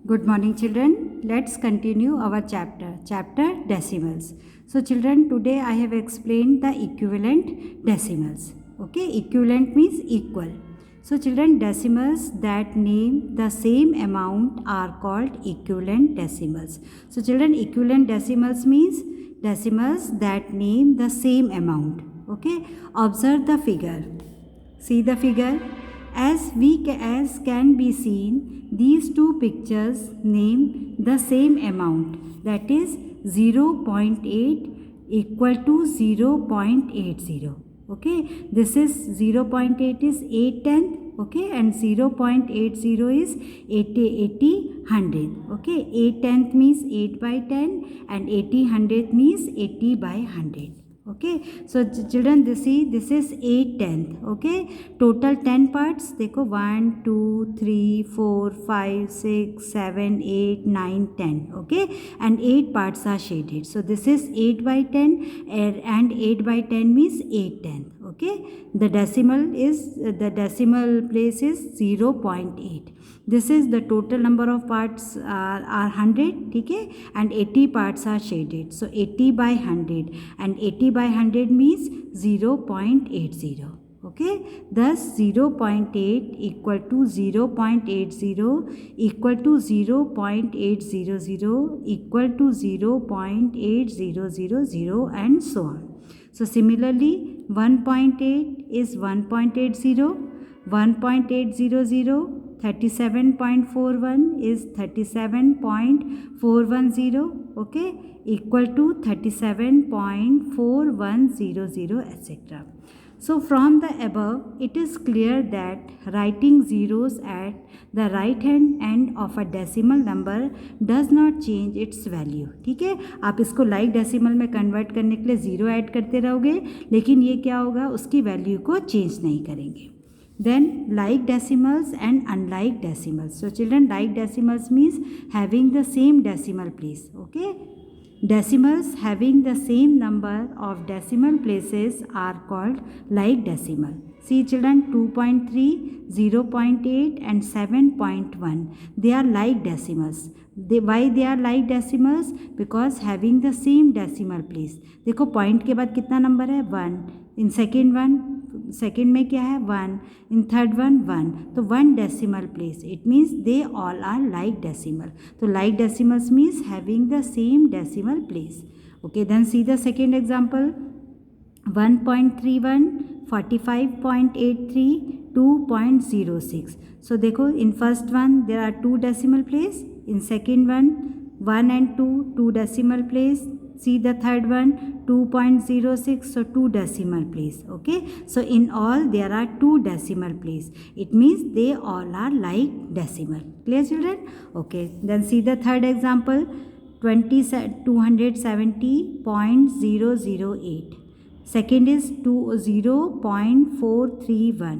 Good morning, children. Let's continue our chapter decimals. So children, today I have explained the equivalent decimals. Okay, equivalent means equal. So children, decimals that name the same amount are called equivalent decimals. So children, equivalent decimals means decimals that name the same amount. Okay, observe the figure. See the figure. As can be seen, these two pictures name the same amount, that is 0.8 equal to 0.80. Okay, this is 0.8 is 8/10. Okay, and 0.80 is 80/100. Okay, 8/10 means 8 by 10 and 80/100 means 80 by 100. Okay, so children, this is 8/10. Okay, total 10 parts देखो 1 2 3 4 5 6 7 8 9 10. Okay, and 8 parts are shaded. So this is 8 by 10 and 8 by 10 means 8/10. Okay, the decimal place is 0.8. This is the total number of parts are 100. ठीक है, and 80 parts are shaded. So 80 by 100 and 80 by 100 means 0.80. Okay, thus 0.8 equal to 0.80 equal to 0.800 equal to 0.8000 and so on. So similarly, 1.8 is 1.80, 1.800, 37.41 is 37.410. Okay, equal to 37.4100, etc. So from the above, it is clear that writing zeros at the right hand end of a decimal number does not change its value. ठीक है, आप इसको like decimal में convert करने के लिए zero add करते रहोगे, लेकिन ये क्या होगा, उसकी वैल्यू को चेंज नहीं करेंगे. Then like decimals and unlike decimals. So children, like decimals means having the same decimal place. Okay, decimals having the same number of decimal places are called like decimal. See children, 2.3, 0.8 and 7.1. They are like decimals. Why they are like decimals? Because having the same decimal place. देखो point के बाद कितना number है, 1. In second में क्या है, 1. In third 1. तो 1 decimal place. It means they all are like decimal. तो like decimals means having the same decimal place. Okay, then see the second example. 1.31, 45.83, 2.06. So देखो, in first one there are 2 decimal place. In second one, 1 and 2 decimal place. See the third one, 2.06, so 2 decimal place. Okay, so in all there are 2 decimal place. It means they all are like decimal. Clear children? Okay, then see the third example. 270.008. Second is 0.431.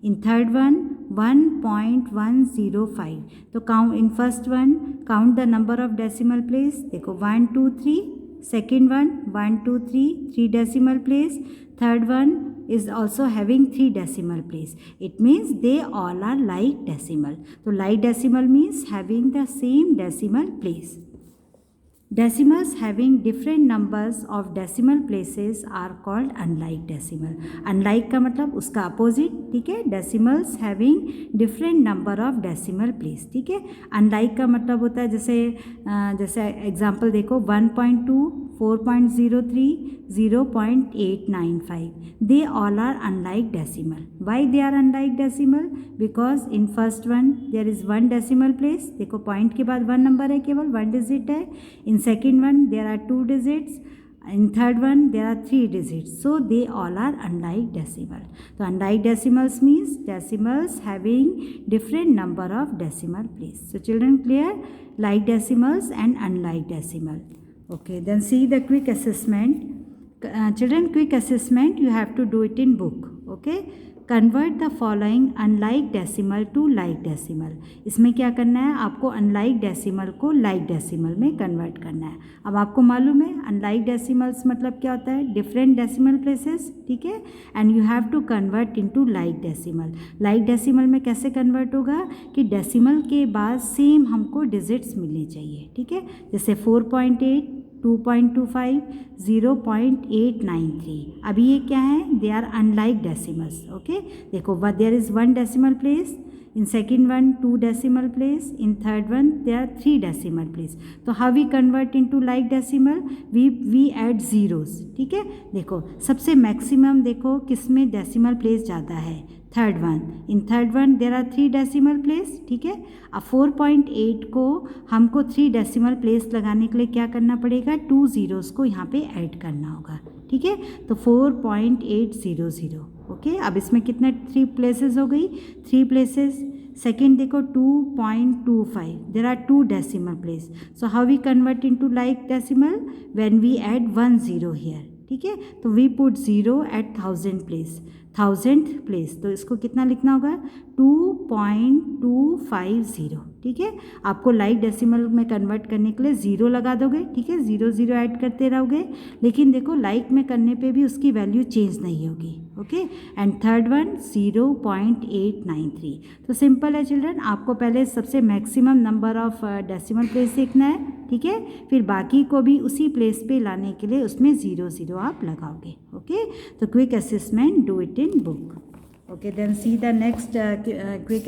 In third one, 1.105. तो count in first one, count the number of decimal place. देखो 1 2 3. Second one, 1 2 3, 3 decimal place. Third one is also having 3 decimal place. It means they all are like decimal. So like decimal means having the same decimal place. Decimals having different numbers of decimal places are called unlike decimal. Unlike का मतलब उसका opposite. ठीक है, decimals having different number of decimal place. ठीक है, unlike का मतलब होता है जैसे एग्जाम्पल देखो 1.2, 4.03, 0.895. They all are unlike decimal. Why they are unlike decimal? Because in first one there is 1 decimal place. देखो पॉइंट के बाद 1 नंबर है, केवल 1 डिजिट है. In second one there are 2 digits. In third one there are 3 digits. So they all are unlike decimal. So unlike decimals means decimals having different number of decimal place. So children, clear? Like decimals and unlike decimal. Okay, then see the quick assessment. Children, quick assessment you have to do it in book. Okay, convert the following unlike decimal to like decimal. इसमें क्या करना है, आपको unlike decimal को like decimal में convert करना है। अब आपको मालूम है अनलाइक डेसिमल्स मतलब क्या होता है, डिफरेंट डेसिमल प्लेसेस, ठीक है, and you have to convert into like decimal. Like decimal में कैसे कन्वर्ट होगा कि डेसिमल के बाद सेम हमको डिजिट्स मिलनी चाहिए, ठीक है, जैसे 4.8, 2.25, 0.893। अभी ये क्या है, they are unlike decimals. Okay, देखो there is 1 decimal place, in second one 2 decimal place, in third one there are 3 decimal place. तो how we convert into like decimal, we add zeros, ठीक है। देखो सबसे मैक्सिमम देखो किसमें decimal place ज़्यादा है, third one, in third one there are 3 decimal place, ठीक है। अब 4.8 को हमको 3 डेसिमल प्लेस लगाने के लिए क्या करना पड़ेगा, 2 ज़ीरोज़ को यहाँ पे ऐड करना होगा, ठीक है। तो 4.800, ओके। अब इसमें कितने 3 प्लेसेस हो गई, 3 प्लेसेस। सेकेंड देखो 2.25, there are 2 decimal place, so how we convert into like decimal, when we add 1 zero here, ठीक है। तो we put 0 at 1000 place, 1000th place, तो इसको कितना लिखना होगा, 2.250, ठीक है। आपको लाइक डेसिमल में कन्वर्ट करने के लिए 0 लगा दोगे, ठीक है, 0 0 ऐड करते रहोगे, लेकिन देखो लाइक में करने पे भी उसकी वैल्यू चेंज नहीं होगी, ओके। And third one 0.893। तो सिंपल है चिल्ड्रन, आपको पहले सबसे maximum number of decimal place देखना है, ठीक है, फिर बाकी को भी उसी प्लेस पे लाने के लिए उसमें 0 0 आप लगाओगे, ओके। तो quick assessment, do it in book, okay, then see the next quick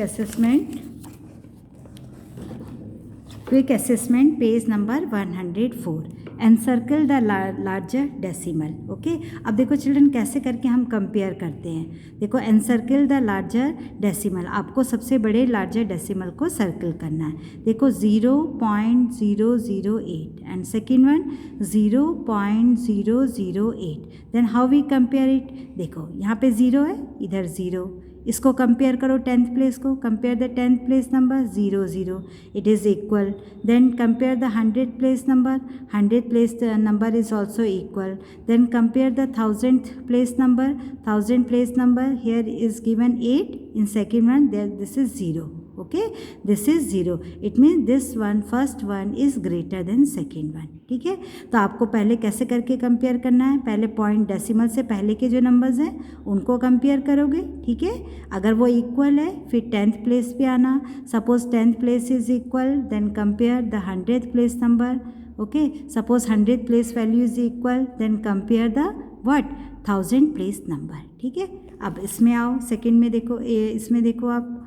assessment page number 104, encircle the larger decimal, okay। अब देखो चिल्ड्रन कैसे करके हम कंपेयर करते हैं, देखो encircle the larger decimal, आपको सबसे बड़े लार्जर डेसिमल को सर्कल करना है। देखो 0.008 and second one 0.008, then how we compare it, देखो यहाँ पे 0 है, इधर 0, इसको कंपेयर करो 10th प्लेस को, compare the 10th place number 0 0, it is equal. Then compare the 100th place number, 100th place number is also equal. Then compare the 1000th place number, 1000 place number here is given 8, in second one there this is 0, okay, this is 0, it means this one first one is greater than second one, ठीक है। तो आपको पहले कैसे करके compare करना है, पहले पॉइंट डेसिमल से पहले के जो नंबर्स हैं उनको कंपेयर करोगे, ठीक है। अगर वो इक्वल है फिर 10th प्लेस पे आना, suppose 10th place is equal, then compare the 100th place number, okay, suppose 100th place value is equal, then compare the what 1000 place number, ठीक है। अब इसमें आओ, सेकेंड में देखो, इसमें देखो आप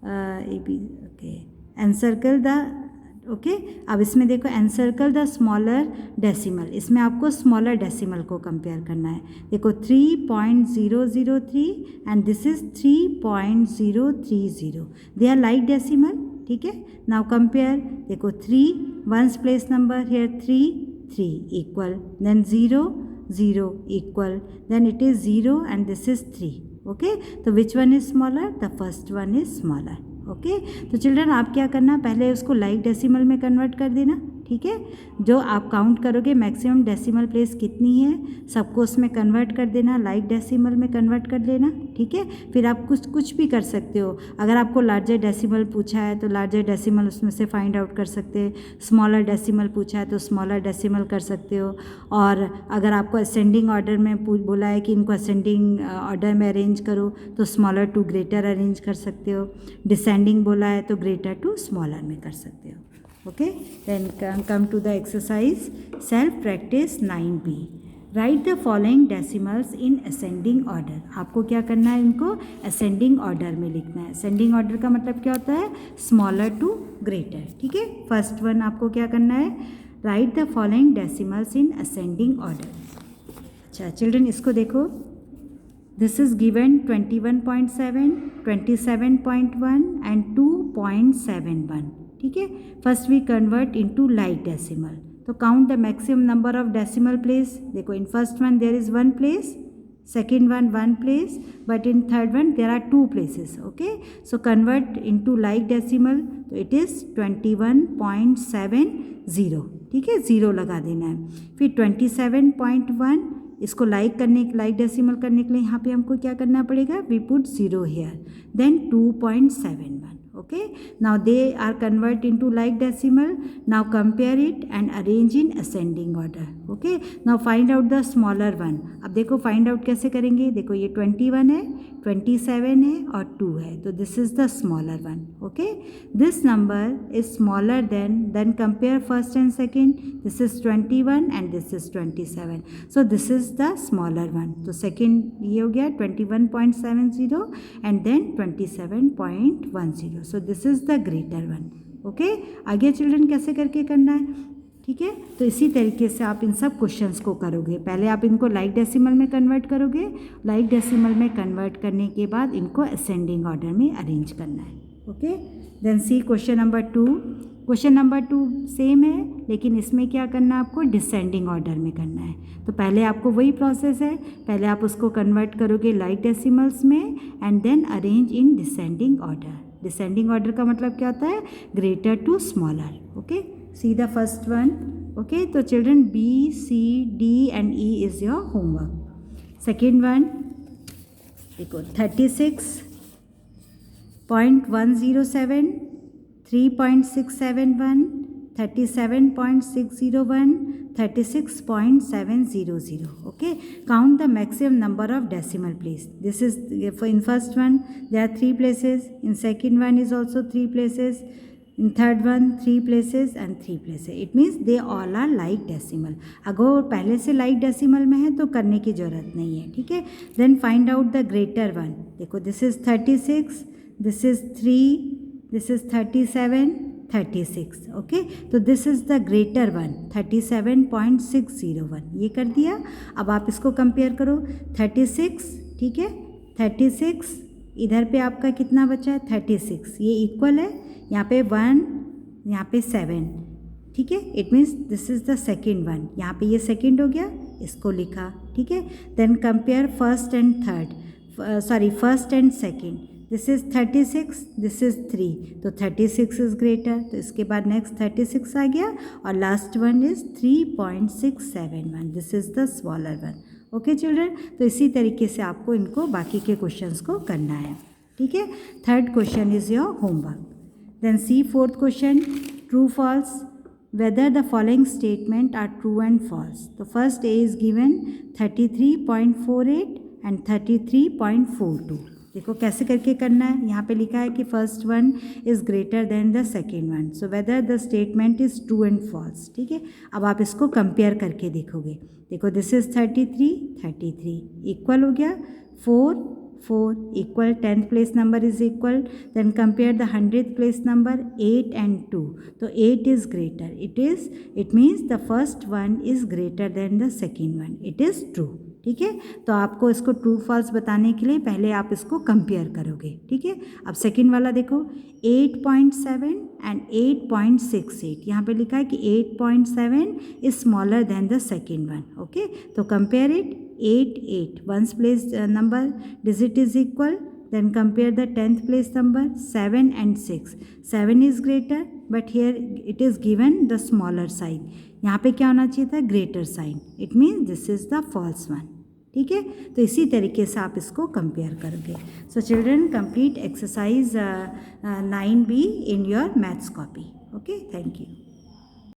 ओके, एनसर्कल द, ओके। अब इसमें देखो एनसर्कल द स्मॉलर डेसिमल, इसमें आपको स्मॉलर डेसिमल को कंपेयर करना है। देखो 3.003 and this is 3.030, they are like decimal, ठीक है। नाउ कंपेयर, देखो 3 1's place number here 3 equal, then 0 0 equal, then it is 0 and this is 3, okay. तो which one is smaller, the first one is smaller, okay. तो children आप क्या करना, पहले उसको लाइक डेसिमल में कन्वर्ट कर देना, ठीक है। जो आप काउंट करोगे मैक्सिमम डेसिमल प्लेस कितनी है, सबको उसमें कन्वर्ट कर देना, लाइक डेसिमल में कन्वर्ट कर लेना, ठीक है। फिर आप कुछ भी कर सकते हो, अगर आपको लार्जर डेसिमल पूछा है तो लार्जर डेसिमल उसमें से फाइंड आउट कर सकते हैं, स्मॉलर डेसिमल पूछा है तो स्मॉलर डेसिमल कर सकते हो, और अगर आपको असेंडिंग ऑर्डर में बोला है कि इनको असेंडिंग ऑर्डर में अरेंज करो तो स्मॉलर टू ग्रेटर अरेंज कर सकते हो, डिसेंडिंग बोला है तो ग्रेटर टू स्मॉलर में कर सकते हो, okay. Then come to the exercise self practice 9b, write the following decimals in ascending order। आपको क्या करना है, इनको ascending order में लिखना है। ascending order का मतलब क्या होता है, smaller to greater, ठीक है। फर्स्ट वन आपको क्या करना है, write the following decimals in ascending order। अच्छा चिल्ड्रन इसको देखो, this is given 21.7, 27.1 and 2.71, ठीक है। First we convert into like decimal, तो count the maximum number of decimal place. देखो in first one there is 1 place, second one 1 place, but in third one there are 2 places, okay. So convert into like decimal, तो it is 21.70, ठीक है, 0 लगा देना है। फिर 27.1 इसको like decimal करने के लिए यहाँ पे हमको क्या करना पड़ेगा, we put 0 here, then 2.71. Okay, now they are convert into like decimal. Now compare it and arrange in ascending order. Okay, now find out the smaller one. अब देखो find out कैसे करेंगे, देखो ये 21 है, 27 है और 2 है, तो this is the smaller one. Okay, this number is smaller than compare first and second. This is 21 and this is 27. So this is the smaller one. तो second ये हो गया 21.70 and then 27.10. So this is the greater one. Okay, आगे children कैसे करके करना है, ठीक है। तो इसी तरीके से आप इन सब क्वेश्चंस को करोगे। पहले आप इनको लाइक डेसिमल में कन्वर्ट करोगे, लाइक डेसिमल में कन्वर्ट करने के बाद इनको असेंडिंग ऑर्डर में अरेंज करना है। Okay, then see question number 2। Question number 2 same है, लेकिन इसमें क्या करना है, आपको डिसेंडिंग ऑर्डर में करना है। तो पहले आपको वही प्रोसेस है, पहले आप उसको कन्वर्ट करोगे लाइक डेसिमल्स में and then arrange in descending order. Descending order का मतलब क्या होता है, greater to smaller. Okay, see the first one. Okay, तो children B, C, D and E is your homework. Second one देखो 36.107, 3.671, 37.601, 36.700. Okay, count the maximum number of decimal place. This is for in first one there are 3 places, in second one is also 3 places, in third one 3 places and 3 places. It means they all are like decimal. अगर पहले से like decimal में है तो करने की ज़रूरत नहीं है, ठीक है। Then find out the greater one. देखो this is 36, this is 3, this is 37, 36. Okay, तो this is the greater one 37.601, ये कर दिया। अब आप इसको कंपेयर करो 36, ठीक है, 36 इधर पे आपका कितना बचा है 36, ये इक्वल है, यहाँ पे 1, यहाँ पे 7, ठीक है। It means this is the second one, यहाँ पे ये सेकेंड हो गया, इसको लिखा, ठीक है। Then compare first and second. This is 36, this is 3, तो 36 इज़ ग्रेटर, तो इसके बाद नेक्स्ट 36 आ गया और last one is 3.671, this is the smaller one. Okay children, तो इसी तरीके से आपको इनको बाकी के क्वेश्चंस को करना है, ठीक है। Third question is your homework. Then see fourth question, true false, whether the following statement are true and false. तो first A is given 33.48 and 33.42. देखो कैसे करके करना है, यहाँ पे लिखा है कि first one is greater than the second one, so whether the statement is true and false, ठीक है। अब आप इसको कंपेयर करके देखोगे, देखो दिस इज़ 33 इक्वल हो गया, 4 equal, 10th place number is equal, then compare the 100th place number 8 and 2, तो 8 is greater, it means the first one is greater than the second one, it is true, ठीक है। तो आपको इसको true false बताने के लिए पहले आप इसको कंपेयर करोगे, ठीक है। अब सेकंड वाला देखो 8.7 एंड 8.68, यहाँ पे लिखा है कि 8.7 is smaller than the second one. Okay, तो compare it, 8 ones place number digit is equal, then compare the 10th place number 7 and 6, 7 is greater but here it is given the smaller sign, यहाँ पे क्या होना चाहिए था, greater sign, it means this is the false one, ठीक है। तो इसी तरीके से आप इसको कंपेयर करोगे। So children, complete exercise 9B in your maths copy. Okay, thank you.